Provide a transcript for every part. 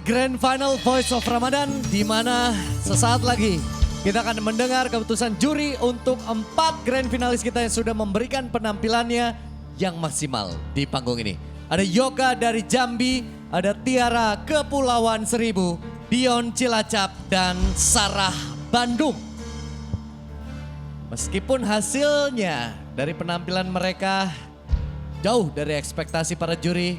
di Grand Final Voice of Ramadan, di mana sesaat lagi kita akan mendengar keputusan juri untuk 4 grand finalis kita yang sudah memberikan penampilannya yang maksimal di panggung ini. Ada Yoga dari Jambi, ada Tiara Kepulauan Seribu, Dion Cilacap, dan Sarah Bandung. Meskipun hasilnya dari penampilan mereka jauh dari ekspektasi para juri,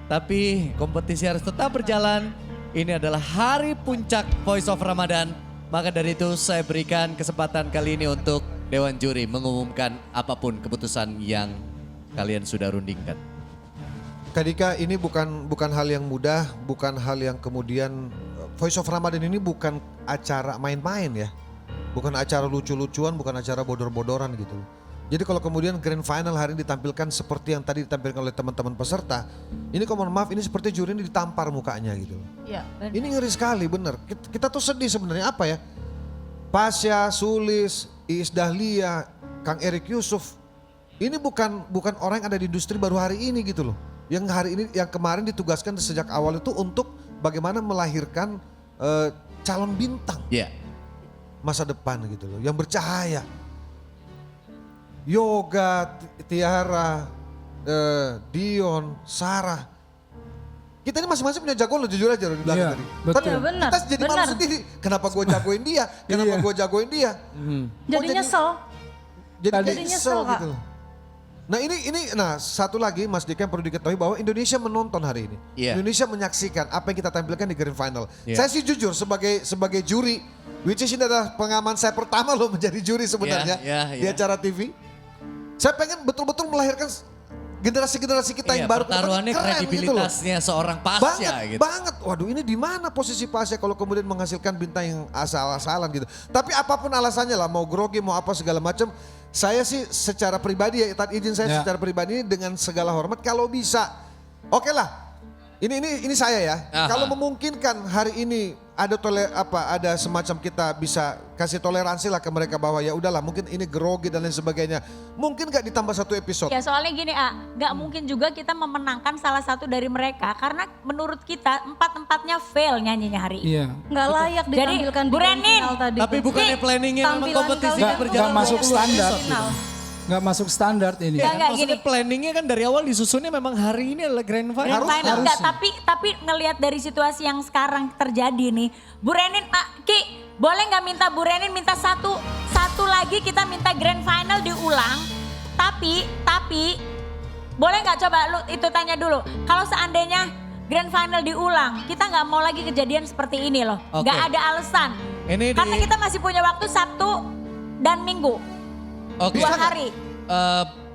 tapi kompetisi harus tetap berjalan. Ini adalah hari puncak Voice of Ramadan. Maka dari itu saya berikan kesempatan kali ini untuk Dewan Juri mengumumkan apapun keputusan yang kalian sudah rundingkan. Kak Dika, ini bukan hal yang mudah, bukan hal yang kemudian Voice of Ramadan ini bukan acara main-main ya. Bukan acara lucu-lucuan, bukan acara bodor-bodoran gitu. Jadi kalau kemudian grand final hari ini ditampilkan seperti yang tadi ditampilkan oleh teman-teman peserta, ini kalau mohon maaf ini seperti juri ini ditampar mukanya gitu. Iya, benar. Ini ngeri sekali bener. Kita tuh sedih sebenarnya apa ya? Pasya, Sulis, Iis Dahlia, Kang Erik Yusuf, ini bukan orang yang ada di industri baru hari ini gitu loh. Yang hari ini, yang kemarin ditugaskan sejak awal itu untuk bagaimana melahirkan calon bintang masa depan gitu loh, yang bercahaya. Yoga, Tiara, Dion, Sarah. Kita ini masing-masing punya jagoan loh, jujur aja loh di belakang tadi. Betul. Tapi Ya, benar, kita jadi malu benar. sendiri. Kenapa gue jagoin dia? Kenapa gue jagoin dia? Jadi nyesel. Jadi Tadi- kayak nyesel Kak. gitu loh. Nah satu lagi Mas Dika yang perlu diketahui bahwa Indonesia menonton hari ini. Iya. Indonesia menyaksikan apa yang kita tampilkan di Grand Final. Iya. Saya sih jujur sebagai juri, which is ini adalah pengalaman saya pertama loh menjadi juri sebenarnya Iya, di iya. acara TV. Saya pengen betul-betul melahirkan generasi-generasi kita yang baru Pertaruhannya keren gitu loh. kredibilitasnya seorang pasya gitu. Banget. Waduh ini di mana posisi Pasya kalau kemudian menghasilkan bintang yang asal-asalan gitu. Tapi apapun alasannya lah, mau grogi, mau apa segala macam. Saya sih secara pribadi ya, izin saya secara pribadi dengan segala hormat kalau bisa. Oke lah. Ini saya ya. Aha. Kalau memungkinkan hari ini ada semacam kita bisa kasih toleransi lah ke mereka bahwa ya udahlah mungkin ini grogi dan lain sebagainya. Mungkin gak ditambah 1 episode? Ya soalnya gini gak mungkin juga kita memenangkan salah satu dari mereka karena menurut kita 4-4-nya fail nyanyinya hari ini. Iya. Nggak layak Jadi, ditampilkan di Bu grand Renin, final tadi. Tapi bukannya planningnya memang Tampilan kompetisi kalian berjalan nggak masuk 20 standar. episode. Nggak masuk standar ini. Nggak, Maksudnya gini. planningnya kan dari awal disusunnya memang hari ini adalah Grand Final. Grand final enggak, tapi ngelihat dari situasi yang sekarang terjadi nih. Bu Renin, Ki, boleh nggak minta Bu Renin minta satu lagi kita minta Grand Final diulang. Tapi boleh nggak coba lu itu tanya dulu. Kalau seandainya Grand Final diulang, kita nggak mau lagi kejadian seperti ini loh. Oke. Nggak ada alasan. Ini Karena kita masih punya waktu Sabtu dan Minggu. Oke. 2 hari.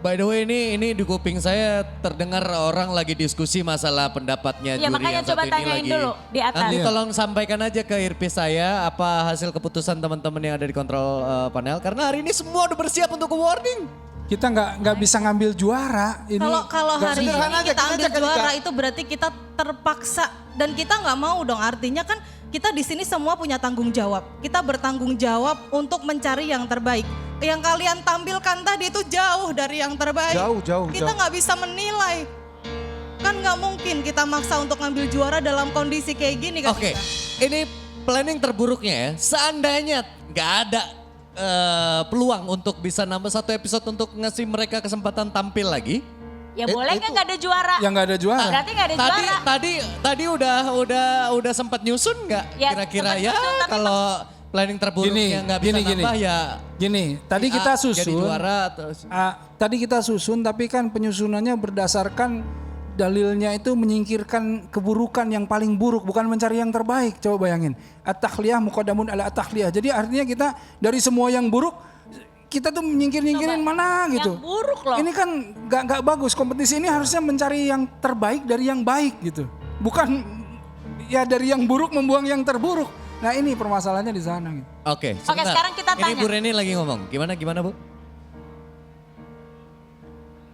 By the way ini di kuping saya terdengar orang lagi diskusi masalah pendapatnya Iya, juri makanya yang coba satu ini tanyain lagi. dulu di atas. Nanti Iya. tolong sampaikan aja ke Irpis saya apa hasil keputusan teman-teman yang ada di kontrol panel. Karena hari ini semua udah bersiap untuk awarding. Kita nggak bisa ngambil juara. Ini Kalau nggak hari ini sederhana aja, kita gini ambil aja kan, juara Dika. itu berarti kita terpaksa dan kita nggak mau dong, artinya kan kita di sini semua punya tanggung jawab. Kita bertanggung jawab untuk mencari yang terbaik. Yang kalian tampilkan tadi itu jauh dari yang terbaik. Jauh. Kita nggak bisa menilai. Kan nggak mungkin kita maksa untuk ngambil juara dalam kondisi kayak gini kan. Oke, ini planning terburuknya ya. Seandainya nggak ada peluang untuk bisa nambah 1 episode untuk ngasih mereka kesempatan tampil lagi. Ya boleh nggak ada juara? yang nggak ada juara. Berarti nggak ada juara. Tadi udah sempat nyusun nggak Ya, kira-kira sempat ya nyusun, tapi kalau planning terburuknya nggak bisa nambah ya. Gini, tadi si kita A jadi susun. juara terus. Tadi kita susun tapi kan penyusunannya berdasarkan dalilnya itu menyingkirkan keburukan yang paling buruk, bukan mencari yang terbaik. Coba bayangin. At-takhliyah muqaddamun ala at-takhliyah. Jadi artinya kita dari semua yang buruk kita tuh menyingkirin mana gitu. Yang buruk loh. Ini kan nggak bagus. Kompetisi ini harusnya mencari yang terbaik dari yang baik gitu. Bukan ya dari yang buruk membuang yang terburuk. Nah ini permasalahannya di sana gitu. Oke, sebentar. sekarang kita Ini tanya. Bu Reni lagi ngomong. Gimana Bu?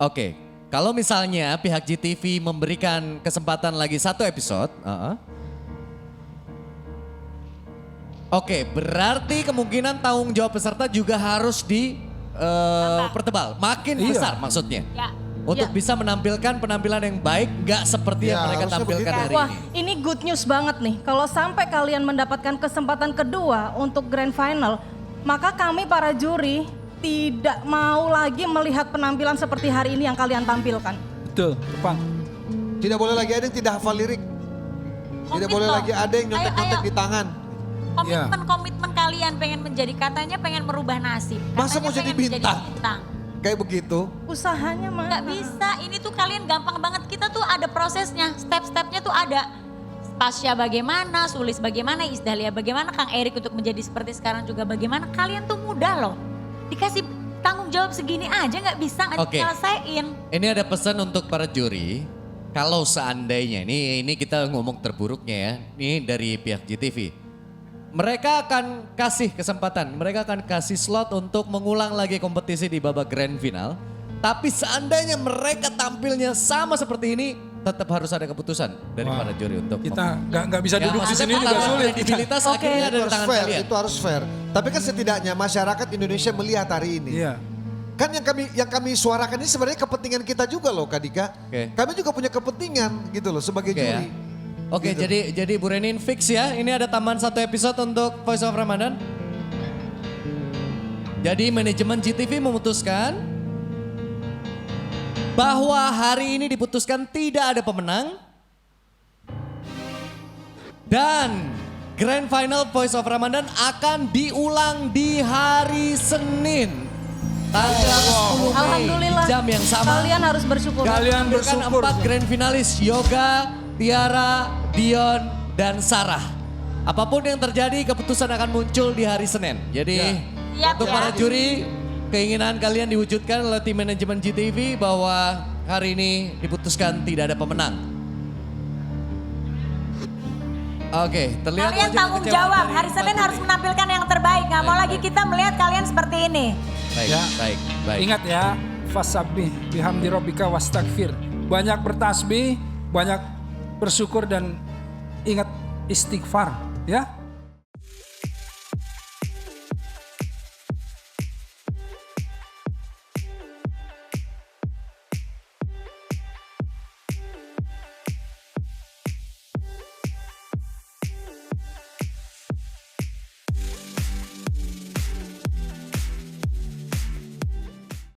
Oke, kalau misalnya pihak GTV memberikan kesempatan lagi 1 episode. Oke, berarti kemungkinan tanggung jawab peserta juga harus dipertebal. Makin Iya. besar maksudnya. Ya. untuk Ya. bisa menampilkan penampilan yang baik, nggak seperti yang Ya, mereka harusnya tampilkan begitu. hari Wah, ini. ini good news banget nih. Kalau sampai kalian mendapatkan kesempatan kedua untuk grand final, maka kami para juri tidak mau lagi melihat penampilan seperti hari ini yang kalian tampilkan. Betul, Pang. Tidak boleh lagi ada yang tidak hafal lirik. Tidak Komit boleh dong. lagi ada yang nyontek-nyontek Ayo. di tangan. Komitmen kalian pengen menjadi, katanya pengen merubah nasib. Masa Katanya mau jadi pengen menjadi bintang? Kayak begitu. Usahanya mana? Nggak bisa, ini tuh kalian gampang banget. Kita tuh ada prosesnya, step-stepnya tuh ada. Pasya bagaimana, Sulis bagaimana, Isdahlia bagaimana, Kang Erik untuk menjadi seperti sekarang juga bagaimana. Kalian tuh mudah loh. Dikasih tanggung jawab segini aja nggak bisa Oke. nyelesain. Ini ada pesan untuk para juri. Kalau seandainya, ini kita ngomong terburuknya ya. Ini dari pihak GTV. Mereka akan kasih kesempatan, mereka akan kasih slot untuk mengulang lagi kompetisi di babak grand final. Tapi seandainya mereka tampilnya sama seperti ini, tetap harus ada keputusan dari Wah, para juri untuk Kita nggak bisa Ya, duduk di maksudnya sini juga pertaruhan sulit. kredibilitas Oke. akhirnya ada Itu di harus tangan fair, kalian. itu harus fair. Tapi kan setidaknya masyarakat Indonesia melihat hari ini. Iya. Kan yang kami suarakan ini sebenarnya kepentingan kita juga loh Kak Dika. Oke. Kami juga punya kepentingan gitu loh sebagai Oke ya. juri. Oke, Gitu. jadi Bu Renin fix ya. Ini ada tambahan 1 episode untuk Voice of Ramadan. Jadi manajemen GTV memutuskan bahwa hari ini diputuskan tidak ada pemenang. Dan Grand Final Voice of Ramadan akan diulang di hari Senin. Tanggal 10 Mei, Alhamdulillah. jam yang sama. Kalian harus bersyukur. Kalian Menampilkan bersyukur. 4 grand finalis, Yoga, Tiara, Dion, dan Sarah. Apapun yang terjadi, keputusan akan muncul di hari Senin. Jadi Siap, untuk ya. para juri, keinginan kalian diwujudkan oleh tim manajemen GTV bahwa hari ini diputuskan tidak ada pemenang. Oke, terlihat Kalian wajah tanggung kekecewaan jawab. dari Hari empat Senin juri. harus menampilkan yang terbaik. Nggak mau lagi kita melihat kalian seperti ini. Baik, Ya. baik. Ingat ya, fasabbih bihamdi rabbika wastaghfir. Banyak bertasbih, banyak bersyukur dan ingat istighfar, ya.